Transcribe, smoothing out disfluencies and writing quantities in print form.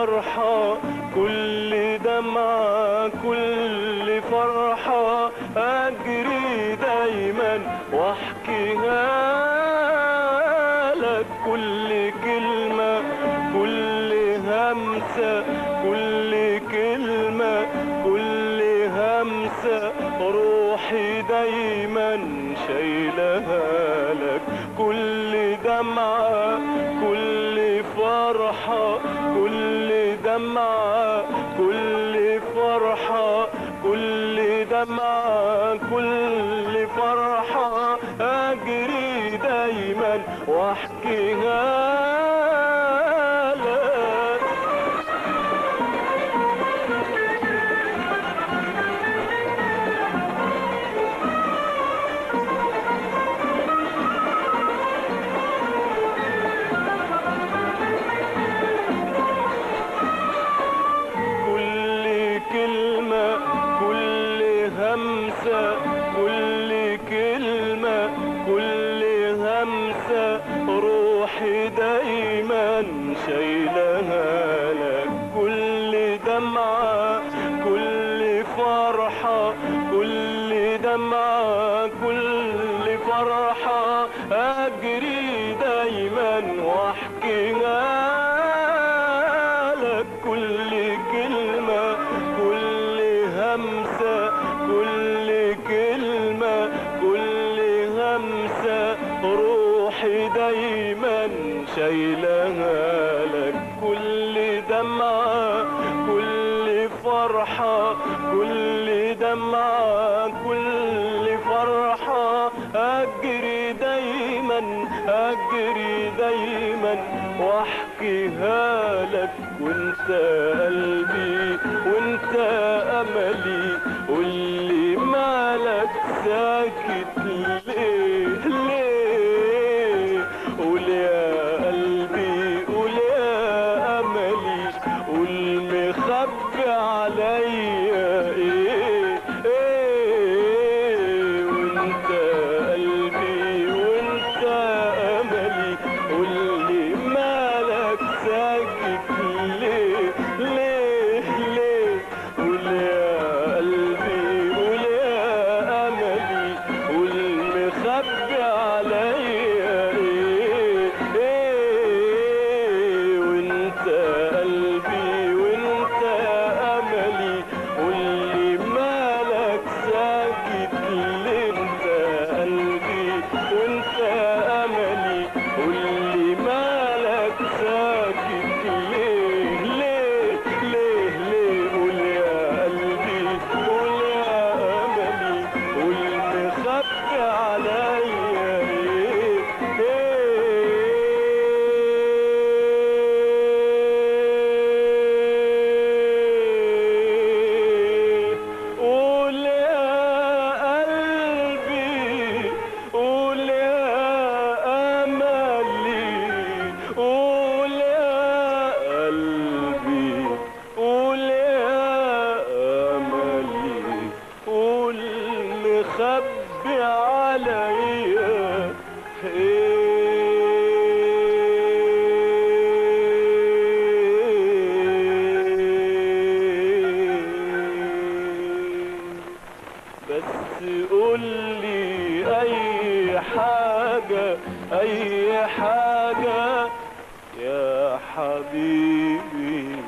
فرحة، كل دمعة كل فرحة أجري دايما واحكيها لك. كل كلمة كل همسة كل كلمة كل همسة روحي دايما شايلها لك. كل دمعة كل فرحة كل دمعة كل فرحة كل دمعة كل فرحة أجري دايما واحكيها لك. كل كلمة كل همسة كل كلمة كل همسة روحي دايما شايلها لك. كل دمعة كل فرحة كل دمعة كل فرحة أجري دايما واحكيها لك. كل كلمة كل همسة كل كلمة كل همسة روحي دايما شايلها لك. كل دمعة كل فرحة كل دمعة كل فرحة أجري دايما واحكيها لك. وانت قلبي وانت املي قولي مالك ساكت ليه ليه. قول يا قلبي قول يا املي قول مخبي عليا ايه ايه. وانت قلبي وانت املي قولي مالك ساكت ليه ليه ليه. قول يا قلبي قول يا املي قول مخبي عليا ايه ايه. وانت قلبي وانت املي قولي مالك ساكت ليه. انت قلبي وانت املي قولي مالك ساكت ليه ليه ليه ليه. قول يا قلبي قول يا املي قول مخبي عليا ايه ايه. قول يا قلبي قول يا املي قول يا قلبي قول يا املي قول مخبي عليا بس قولي اي حاجة اي حاجة يا حبيبي.